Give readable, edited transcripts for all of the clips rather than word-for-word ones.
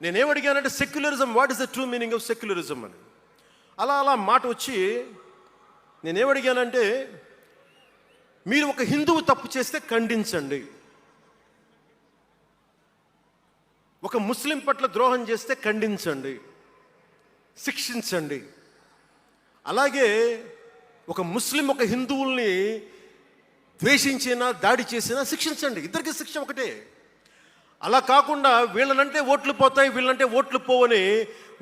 నేనేమడిగానంటే secularism, what is the true meaning of secularism అని. అలా మాట వచ్చి నేనేమడిగానంటే, మీరు ఒక హిందువు తప్పు చేస్తే ఖండించండి, ఒక ముస్లిం పట్ల ద్రోహం చేస్తే ఖండించండి, శిక్షించండి. అలాగే ఒక ముస్లిం ఒక హిందువుల్ని ద్వేషించినా దాడి చేసినా శిక్షించండి. ఇద్దరికి శిక్ష ఒకటే. అలా కాకుండా వీళ్ళనంటే ఓట్లు పోతాయి, వీళ్ళంటే ఓట్లు పోవని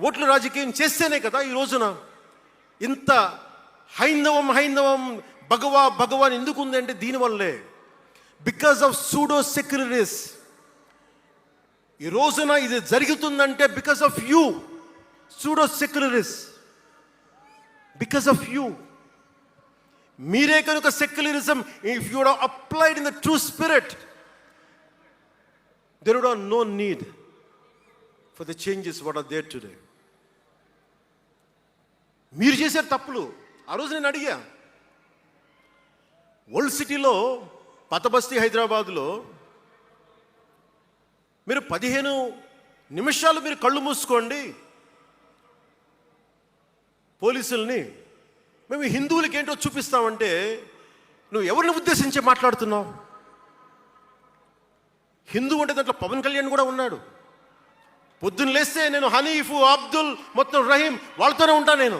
ఓట్లు రాజకీయం చేస్తేనే కదా ఈ రోజున ఇంత హైందవం భగవాన్ ఎందుకు ఉంది అంటే దీనివల్లే. Because of pseudo secularists. ఈ రోజున ఇది జరుగుతుందంటే because of you pseudo secularists, because of you. మీరే కనుక secularism, if you would applied in the true spirit, there would have no need for the changes what are there today. మీరు చేసే తప్పులు ఆ రోజు నేను అడిగా. ఓల్డ్ సిటీలో పతబస్తీ హైదరాబాద్లో మీరు 15 నిమిషాలు మీరు కళ్ళు మూసుకోండి, పోలీసుల్ని మేము హిందువులకి ఏంటో చూపిస్తామంటే నువ్వు ఎవరిని ఉద్దేశించి మాట్లాడుతున్నావు? హిందూ అంటే దాంట్లో పవన్ కళ్యాణ్ కూడా ఉన్నాడు. పొద్దున్న లేస్తే నేను హనీఫ్, అబ్దుల్, మొత్తం రహీం వాళ్ళతోనే ఉంటాను నేను.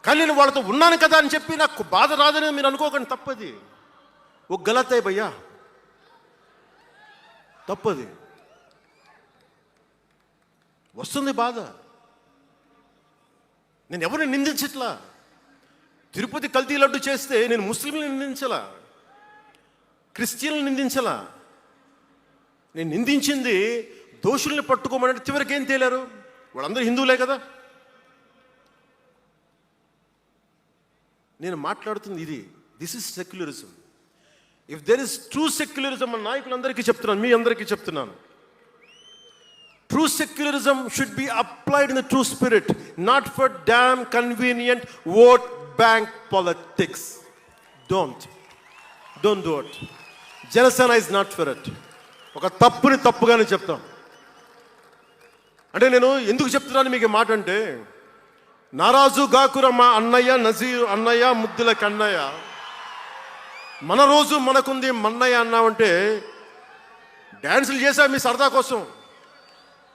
కానీ నేను వాళ్ళతో ఉన్నాను కదా అని చెప్పి నాకు బాధ రాదని మీరు అనుకోకండి, తప్పది. ఓ గలత్ హై భయ్యా, తప్పది. వస్తుంది బాధ. నేను ఎవరిని నిందించట్లా. తిరుపతి కల్తీ లడ్డు చేస్తే నేను ముస్లింలను నిందించలా, క్రిస్టియన్లను నిందించలా. నేను నిందించింది దోషుల్ని పట్టుకోమని. చివరికి ఏం తేలారు? వాళ్ళందరూ హిందువులే కదా. నేను మాట్లాడుతుంది ఇది. This is secularism. If there is true secularism అని నాయకులందరికీ చెప్తున్నాను, మీ అందరికీ చెప్తున్నాను. True secularism should be applied in the true spirit, not for damn convenient vote bank politics. Don't do it. Janasena is not for it. ఒక తప్పుని తప్పుగానే చెప్తాం. అంటే నేను ఎందుకు చెప్తున్నాను మీకు మాట అంటే, నారాజు గాకుర మా అన్నయ్య నజీరు అన్నయ్య ముద్దుల కన్నయ్య, మన రోజు మనకుంది మన్నయ్య అన్నామంటే డ్యాన్సులు చేశా మీ సరదా కోసం.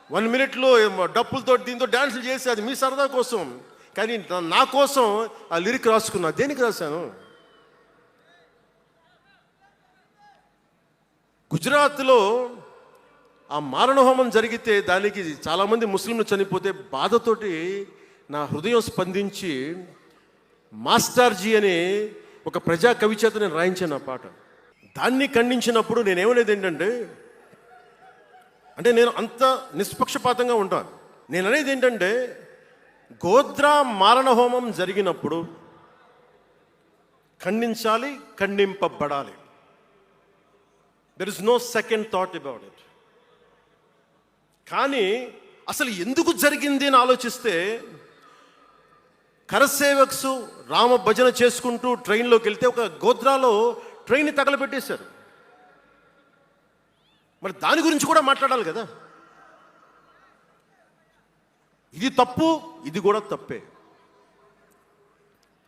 1 మినిట్లో డప్పులతో దీంతో డ్యాన్సులు చేసి అది మీ సరదా కోసం. కానీ నా కోసం ఆ లిరిక్ రాసుకున్నా. దేనికి రాశాను? గుజరాత్లో ఆ మారణహోమం జరిగితే దానికి చాలామంది ముస్లింలు చనిపోతే బాధతోటి నా హృదయం స్పందించి మాస్టర్జీ అనే ఒక ప్రజా కవి చేత నేను రాయించాను ఆ పాట. దాన్ని ఖండించినప్పుడు నేనేమనేది ఏంటంటే, అంటే నేను అంత నిష్పక్షపాతంగా ఉంటాను. నేను అనేది ఏంటంటే, గోద్రా మారణహోమం జరిగినప్పుడు ఖండించాలి, ఖండింపబడాలి. There is no second thought about it. కానీ అసలు ఎందుకు జరిగింది అని ఆలోచిస్తే, కరసేవక్స్ రామ భజన చేసుకుంటూ ట్రైన్లోకి వెళ్తే ఒక గోద్రాలో ట్రైన్ని తగలబెట్టేశారు. మరి దాని గురించి కూడా మాట్లాడాలి కదా. ఇది తప్పు, ఇది కూడా తప్పే.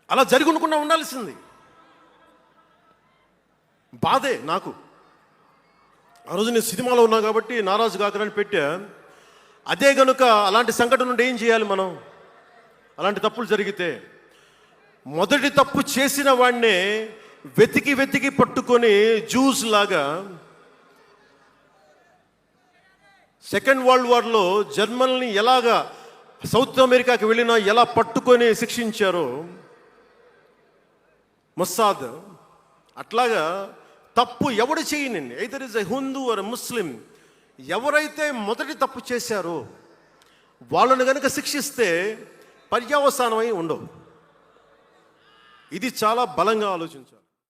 అలా జరిగి ఉండకుండా ఉండాల్సింది. బాధే నాకు. ఆ రోజు నేను సినిమాలో ఉన్నా కాబట్టి నారాజు గాకరని పెట్టా. అదే కనుక అలాంటి సంఘటన నుండి ఏం చేయాలి మనం? అలాంటి తప్పులు జరిగితే మొదటి తప్పు చేసిన వాడినే వెతికి పట్టుకొని జ్యూస్ లాగా సెకండ్ వరల్డ్ వార్లో జర్మనీని ఎలాగా సౌత్ అమెరికాకి వెళ్ళినా ఎలా పట్టుకొని శిక్షించారో మొస్సాద్, అట్లాగా తప్పు ఎవడు చేయనండి, either is a Hindu or Muslim, ఎవరైతే మొదటి తప్పు చేశారో వాళ్ళని కనుక శిక్షిస్తే పర్యవసానమై ఉండవు. ఇది చాలా బలంగా ఆలోచించాలి.